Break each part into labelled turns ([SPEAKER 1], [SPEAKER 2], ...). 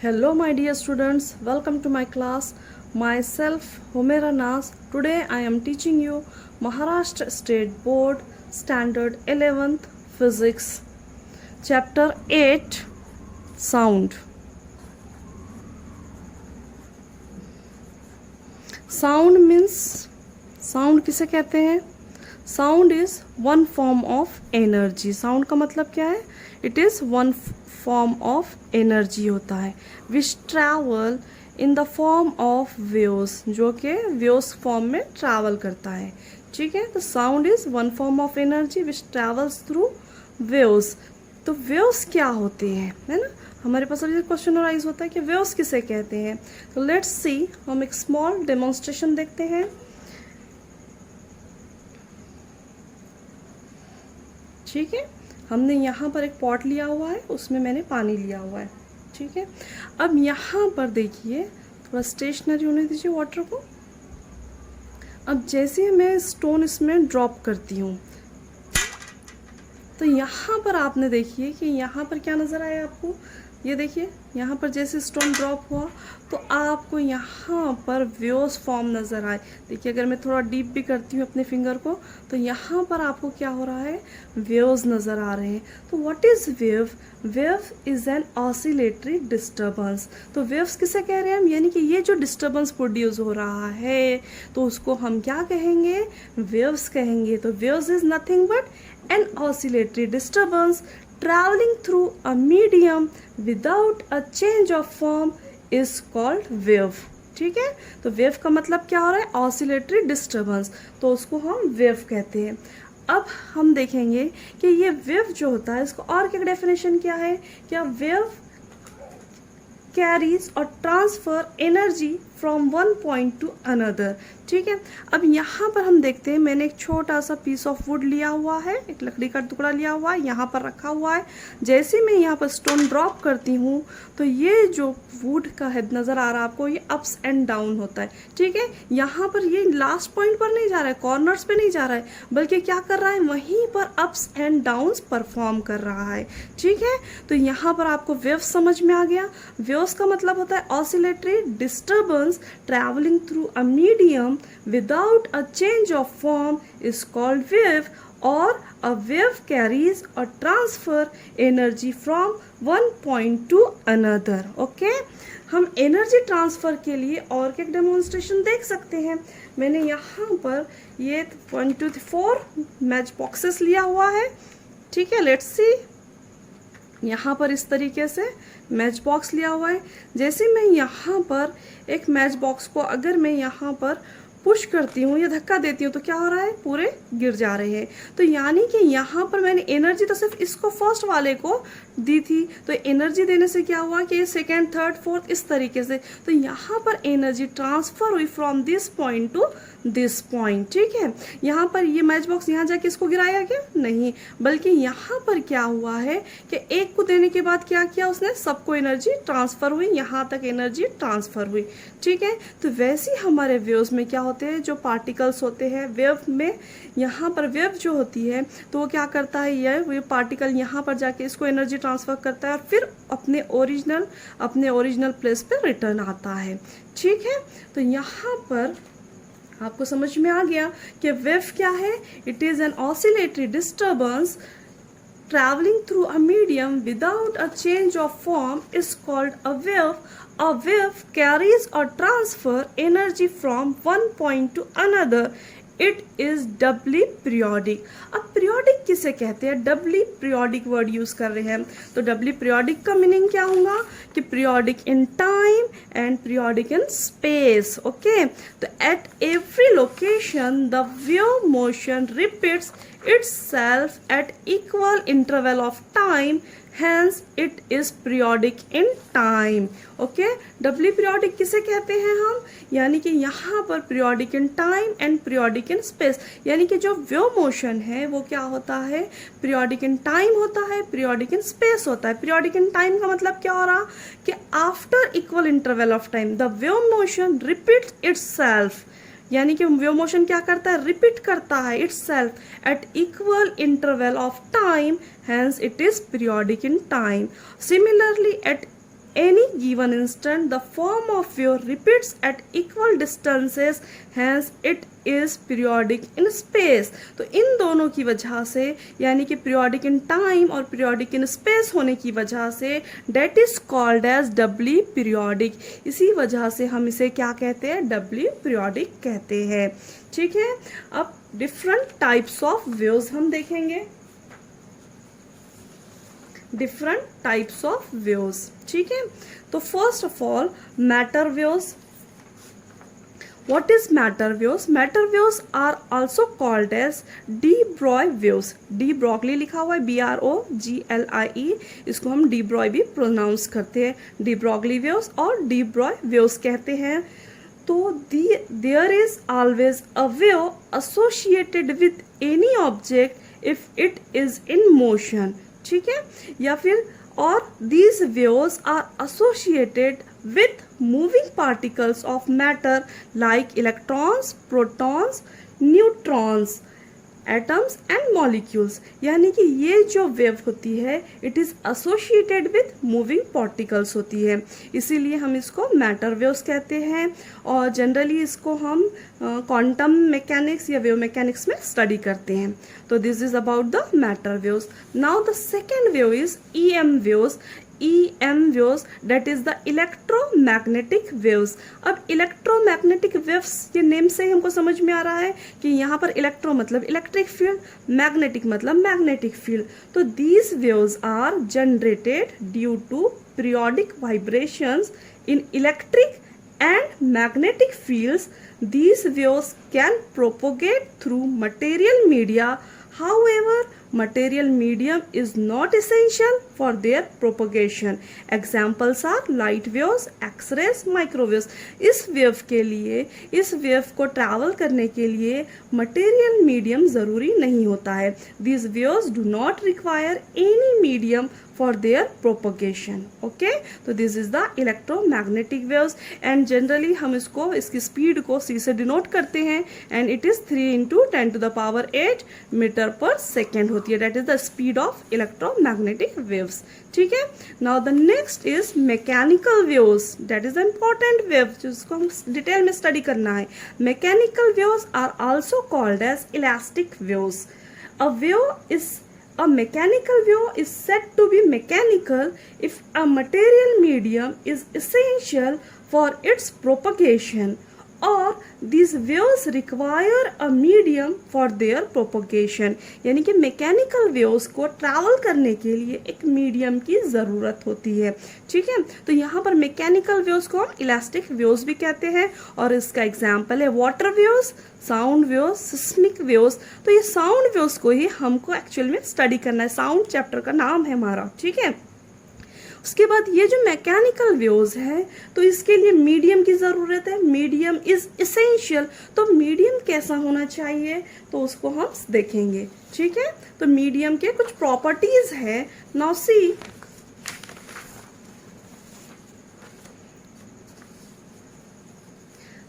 [SPEAKER 1] Hello, my dear students. Welcome to my class. Myself, Humaira Nas. Today I am teaching you Maharashtra State Board Standard 11th Physics, Chapter 8 Sound. Sound means sound किसे कहते हैं? Sound is one form of energy. Sound का मतलब क्या है? It is one form of energy होता है which travel in the form of waves, जो कि waves form में travel करता है. ठीक है, तो sound is one form of energy which travels through waves. तो waves क्या होते हैं, है ना? हमारे पास अभी क्वेश्चन राइज होता है कि waves किसे कहते हैं. तो लेट्स सी, हम एक स्मॉल डेमोन्स्ट्रेशन देखते हैं. ठीक है, हमने यहाँ पर एक पॉट लिया हुआ है, उसमें मैंने पानी लिया हुआ है. ठीक है, अब यहाँ पर देखिए, थोड़ा स्टेशनरी होने दीजिए वाटर को. अब जैसे मैं स्टोन इसमें ड्रॉप करती हूँ, तो यहाँ पर आपने देखिए कि यहाँ पर क्या नज़र आया आपको. ये देखिए, यहाँ पर जैसे स्टोन ड्रॉप हुआ तो आपको यहाँ पर वेव्स फॉर्म नज़र आए. देखिए, अगर मैं थोड़ा डीप भी करती हूँ अपने फिंगर को, तो यहाँ पर आपको क्या हो रहा है, वेव्स नज़र आ रहे हैं. तो what is wave? Wave is an oscillatory disturbance. तो वेव्स किसे कह रहे हैं हम, यानी कि ये जो डिस्टर्बेंस प्रोड्यूस हो रहा है, तो उसको हम क्या कहेंगे, वेव्स कहेंगे. तो waves is nothing but an oscillatory disturbance traveling through a medium without a change of form is called wave. ठीक है, तो वेव का मतलब क्या हो रहा है, ऑसिलेटरी डिस्टर्बेंस, तो उसको हम वेव कहते हैं. अब हम देखेंगे कि ये वेव जो होता है, इसको और क्या डेफिनेशन क्या है, क्या वेव कैरीज और transfer energy from one point two another. ठीक है, अब यहाँ पर हम देखते हैं, मैंने एक छोटा सा पीस ऑफ वुड लिया हुआ है, एक लकड़ी का टुकड़ा लिया हुआ है, यहाँ पर रखा हुआ है. जैसे मैं यहाँ पर स्टोन ड्रॉप करती हूँ, तो ये जो वुड का हेड नज़र आ रहा है आपको, ये अप्स एंड डाउन होता है. ठीक है, यहाँ पर ये लास्ट पॉइंट पर नहीं जा रहा है, कॉर्नर्स पे नहीं जा रहा है, बल्कि क्या कर रहा है, वहीं पर अप्स एंड डाउन्स परफॉर्म कर रहा है. ठीक है, तो यहाँ पर आपको वेव समझ में आ गया. वेव्स का मतलब होता है oscillatory disturbance traveling through a medium without a change of form is called wave, or a wave carries or transfer energy from one point to another. Okay, हम एनर्जी ट्रांसफ़र के लिए और क्या डेमोन्स्ट्रेशन देख सकते हैं. मैंने यहाँ पर ये 1 2 4 मैच बॉक्सेस लिया हुआ है. ठीक है, लेट्स सी, यहाँ पर इस तरीके से मैच बॉक्स लिया हुआ है. जैसे मैं यहाँ पर एक मैच बॉक्स को अगर मैं यहाँ पर पुश करती हूँ या धक्का देती हूँ, तो क्या हो रहा है, पूरे गिर जा रहे हैं. तो यानी कि यहाँ पर मैंने एनर्जी तो सिर्फ इसको फर्स्ट वाले को दी थी, तो एनर्जी देने से क्या हुआ कि सेकेंड थर्ड फोर्थ इस तरीके से, तो यहाँ पर एनर्जी ट्रांसफ़र हुई from this point two this point. ठीक है, यहाँ पर ये मैच बॉक्स यहाँ जाके इसको गिराया क्या, नहीं, बल्कि यहाँ पर क्या हुआ है कि एक को देने के बाद क्या किया उसने, सबको एनर्जी ट्रांसफ़र हुई, यहाँ तक एनर्जी ट्रांसफ़र हुई. ठीक है, तो वैसे ही हमारे वेव्स में क्या होते हैं, जो पार्टिकल्स होते हैं वेव में, यहाँ पर वेव जो होती है, तो वो क्या करता है, ये पार्टिकल यहाँ पर जाके इसको एनर्जी ट्रांसफ़र करता है और फिर अपने ओरिजिनल प्लेस पे रिटर्न आता है. ठीक है, तो यहाँ पर आपको समझ में आ गया कि वेव क्या है. It is an oscillatory disturbance traveling through a medium without a change of form is called a wave. A wave carries or transfer energy from one point to another. It is doubly periodic. अब periodic किसे कहते हैं, doubly periodic word use कर रहे हैं. तो doubly periodic का meaning क्या होगा कि periodic in time and periodic in space. Okay, तो at every location the wave motion repeats itself at equal interval of time, hence it is periodic in time. Okay, doubly periodic किसे कहते हैं हम, यानी कि यहाँ पर periodic in time and periodic in space, यानी कि जो वेव मोशन है वो क्या होता है, periodic in time होता है, periodic in space होता है. periodic in time का मतलब क्या हो रहा कि after equal interval of time the wave motion repeats itself, यानी कि वेव मोशन क्या करता है, रिपीट करता है itself at equal interval of time, hence it is periodic in time. Similarly at any given instant the form of wave repeats at equal distances, hence it is periodic in space। तो इन दोनों की वजह से, यानी कि periodic in time और periodic in space होने की वजह से that is called as doubly periodic। इसी वजह से हम इसे क्या कहते हैं, doubly periodic कहते हैं। ठीक है, अब different types of waves हम देखेंगे, डिफरेंट टाइप्स ऑफ वेव्स। ठीक है, तो first of all matter waves. What is matter waves? Matter waves are also called as de Broglie waves. De Broglie लिखा हुआ है, BROGLIE, इसको हम डी ब्रॉय भी प्रोनाउंस करते हैं। डी ब्रॉगली वेव्स और डी ब्रॉय वेव्स कहते हैं। तो there is always a wave associated with any object if it is in motion. ठीक है, या फिर और these waves are associated with moving particles of matter like electrons, protons, neutrons, atoms and molecules. यानी कि ये जो वेव होती है it is associated with moving particles होती है, इसीलिए हम इसको मैटर वेव्स कहते हैं। और जनरली इसको हम क्वांटम मैकेनिक्स या वेव मैकेनिक्स में स्टडी करते हैं। तो this is about the matter waves. Now the second wave is EM waves. EM waves, that is the electromagnetic waves। अब इलेक्ट्रोमैग्नेटिक वेव्स के नेम से ही हमको समझ में आ रहा है कि यहाँ पर इलेक्ट्रो मतलब इलेक्ट्रिक फील्ड, मैग्नेटिक मतलब मैग्नेटिक फील्ड। तो these waves are generated due to periodic vibrations in electric and magnetic fields। These waves can propagate through material media, however material medium is not essential for their propagation। Examples are light waves, X-rays, microwaves। इस wave के लिए, इस wave को travel करने के लिए material medium ज़रूरी नहीं होता है। These waves do not require any medium for their propagation। Okay, तो this is the electromagnetic waves and generally हम इसको, इसकी स्पीड को c से डिनोट करते हैं and it is 3 × 10⁸ metre per second होती है। That is the speed of electromagnetic waves. ठीक है, now the next is mechanical waves. That is important wave जिसको हम डिटेल में स्टडी करना है। Mechanical waves are also called as elastic waves. A mechanical wave is said to be mechanical if a material medium is essential for its propagation or these waves require a medium for their propagation। यानी कि mechanical waves को travel करने के लिए एक medium की ज़रूरत होती है। ठीक है, तो यहाँ पर मैकेनिकल वेव्स को हम इलास्टिक वेव्स भी कहते हैं और इसका एग्जाम्पल है water waves, sound waves, seismic waves. तो ये साउंड वेव्स को ही हमको एक्चुअल में स्टडी करना है, साउंड चैप्टर का नाम है हमारा। ठीक है, उसके बाद ये जो मैकेनिकल वेव्स है तो इसके लिए मीडियम की ज़रूरत है। Medium is essential. तो मीडियम कैसा होना चाहिए तो उसको हम देखेंगे। ठीक है, तो मीडियम के कुछ प्रॉपर्टीज है। Now see,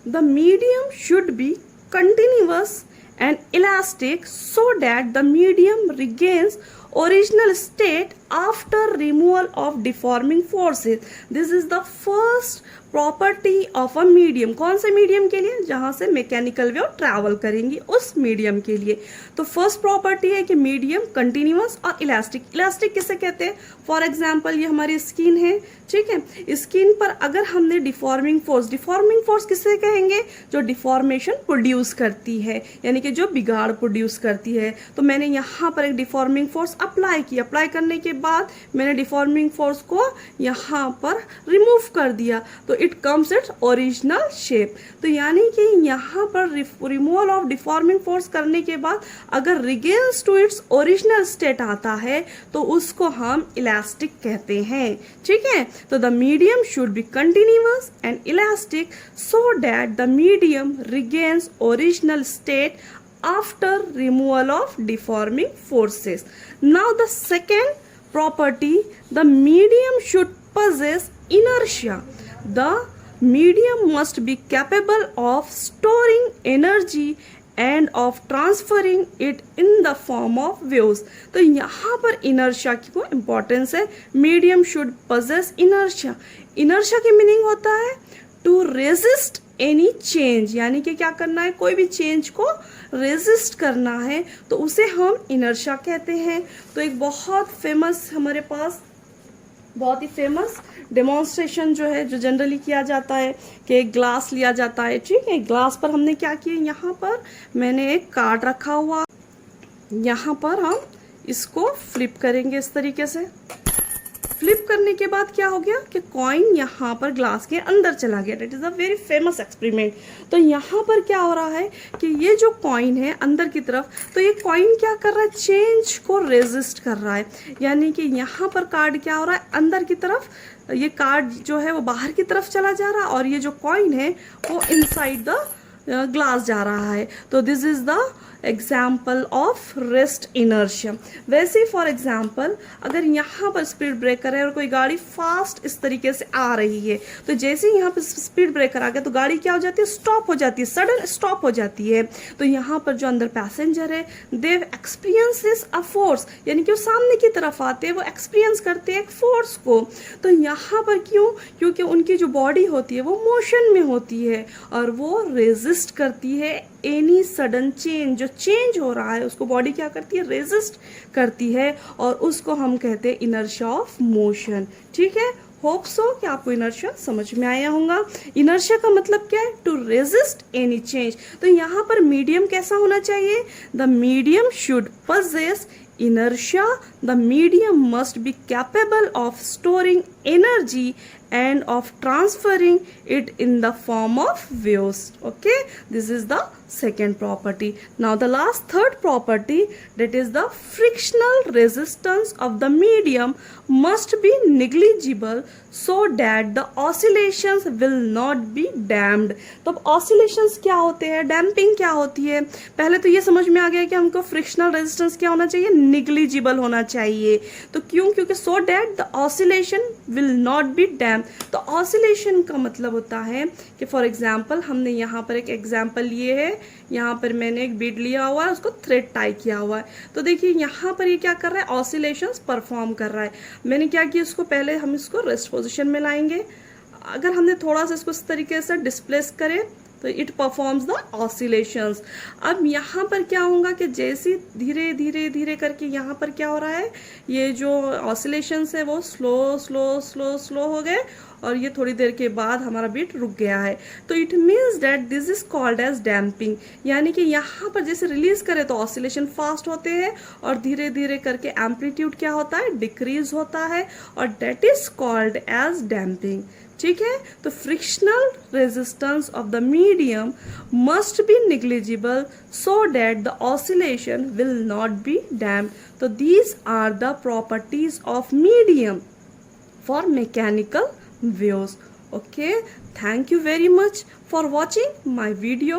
[SPEAKER 1] the medium should be continuous and elastic so that the medium regains original state after removal of deforming forces। This is the first property of a medium. कौन से medium के लिए? जहाँ से mechanical wave travel करेंगी उस medium के लिए। तो फर्स्ट प्रॉपर्टी है कि मीडियम कंटिन्यूअस और इलास्टिक। इलास्टिक किसे कहते हैं? फॉर एग्जांपल ये हमारी स्किन है, ठीक है, स्किन पर अगर हमने डिफॉर्मिंग फोर्स किसे कहेंगे? जो डिफॉर्मेशन प्रोड्यूस करती है, यानी कि जो बिगाड़ प्रोड्यूस करती है। तो मैंने यहाँ पर एक डिफॉर्मिंग फोर्स अप्लाई की, अप्लाई करने के बाद मैंने डिफॉर्मिंग फोर्स को यहाँ पर रिमूव कर दिया तो it comes its original shape. तो यानी कि यहाँ पर रिमूवल ऑफ डिफॉर्मिंग फोर्स करने के बाद अगर regains to its original state आता है तो उसको हम इलास्टिक कहते हैं। ठीक है, तो the medium should be continuous and elastic so that the medium regains original state after removal of deforming forces। Now the second property, the medium should possess inertia। The medium must be capable of storing energy end of transferring it in the form of waves. तो यहाँ पर inertia की को importance है। Medium should possess inertia. Inertia की meaning होता है to resist any change, यानी कि क्या करना है, कोई भी चेंज को रेजिस्ट करना है, तो उसे हम इनर्शिया कहते हैं। तो एक बहुत फेमस हमारे पास बहुत ही फेमस डेमोन्स्ट्रेशन जो है, जो जनरली किया जाता है कि एक ग्लास लिया जाता है, ठीक है। ग्लास पर हमने क्या किया, यहाँ पर मैंने एक कार्ड रखा हुआ, यहाँ पर हम इसको फ्लिप करेंगे इस तरीके से। फ्लिप करने के बाद क्या हो गया कि कॉइन यहाँ पर ग्लास के अंदर चला गया। That is a very famous experiment. तो यहाँ पर क्या हो रहा है कि ये जो कॉइन है अंदर की तरफ, तो ये कॉइन क्या कर रहा है, चेंज को रेजिस्ट कर रहा है। यानी कि यहाँ पर कार्ड क्या हो रहा है, अंदर की तरफ ये कार्ड जो है वो बाहर की तरफ चला जा रहा है, और ये जो कॉइन है वो इनसाइड द ग्लास जा रहा है। तो this is the example of rest inertia. वैसे फॉर एग्जाम्पल अगर यहाँ पर स्पीड ब्रेकर है और कोई गाड़ी फास्ट इस तरीके से आ रही है, तो जैसे ही यहाँ पर स्पीड ब्रेकर आ गया तो गाड़ी क्या हो जाती है, स्टॉप हो जाती है, सडन स्टॉप हो जाती है। तो यहाँ पर जो अंदर पैसेंजर है, दे एक्सपीरियंसेस अ फोर्स, यानी कि वो सामने की तरफ आते हैं, वो एक्सपीरियंस करते हैं एक फोर्स को। तो यहाँ पर क्यों, क्योंकि उनकी जो बॉडी होती है वो मोशन में होती है और वो रेजिस्ट करती है एनी सडन चेंज। जो चेंज हो रहा है उसको बॉडी क्या करती है, रेजिस्ट करती है, और उसको हम कहते हैं इनर्शिया ऑफ मोशन। ठीक है, होप सो कि आपको इनर्शिया समझ में आया होगा। इनर्शिया का मतलब क्या है, टू रेजिस्ट एनी चेंज। तो यहाँ पर मीडियम कैसा होना चाहिए, the medium should possess inertia. The medium must be capable of storing energy and of transferring it in the form of waves. Okay, this is the second property. Now the last third property, that is the frictional resistance of the medium must be negligible so that the oscillations will not be damped. तो अब oscillations क्या होते हैं, damping क्या होती है, पहले तो ये समझ में आ गया कि हमको frictional resistance क्या होना चाहिए, negligible होना चाहिए। तो क्यों, क्योंकि so that the oscillation will not be damped। तो oscillation का मतलब होता है कि फॉर एग्जाम्पल हमने यहाँ पर एक एग्जाम्पल लिए है, यहाँ पर मैंने एक बीड लिया हुआ है, उसको थ्रेड टाई किया हुआ है। तो देखिए यहाँ पर ये क्या कर रहा है, ऑसिलेशंस परफॉर्म कर रहा है। मैंने क्या किया, इसको पहले हम इसको रेस्ट पोजीशन में लाएंगे। अगर हमने थोड़ा सा इसको इस तरीके से डिस्प्लेस करें तो इट परफॉर्म्स द ऑसिलेशंस। अब यहाँ पर क्या होगा कि जैसे धीरे धीरे धीरे करके यहाँ पर क्या हो रहा है, ये जो ऑसिलेशंस है वो स्लो स्लो स्लो स्लो हो गए, और ये थोड़ी देर के बाद हमारा बीट रुक गया है। तो it means that this is called as damping. यानी कि यहाँ पर जैसे रिलीज करें तो ऑसिलेशन फास्ट होते हैं, और धीरे धीरे करके एम्पलीट्यूड क्या होता है, डिक्रीज होता है, और that is called as damping. ठीक है, तो frictional resistance of the medium must be negligible so that the oscillation will not be damped. तो these are the properties of medium for mechanical waves. Okay, thank you very much for watching my video.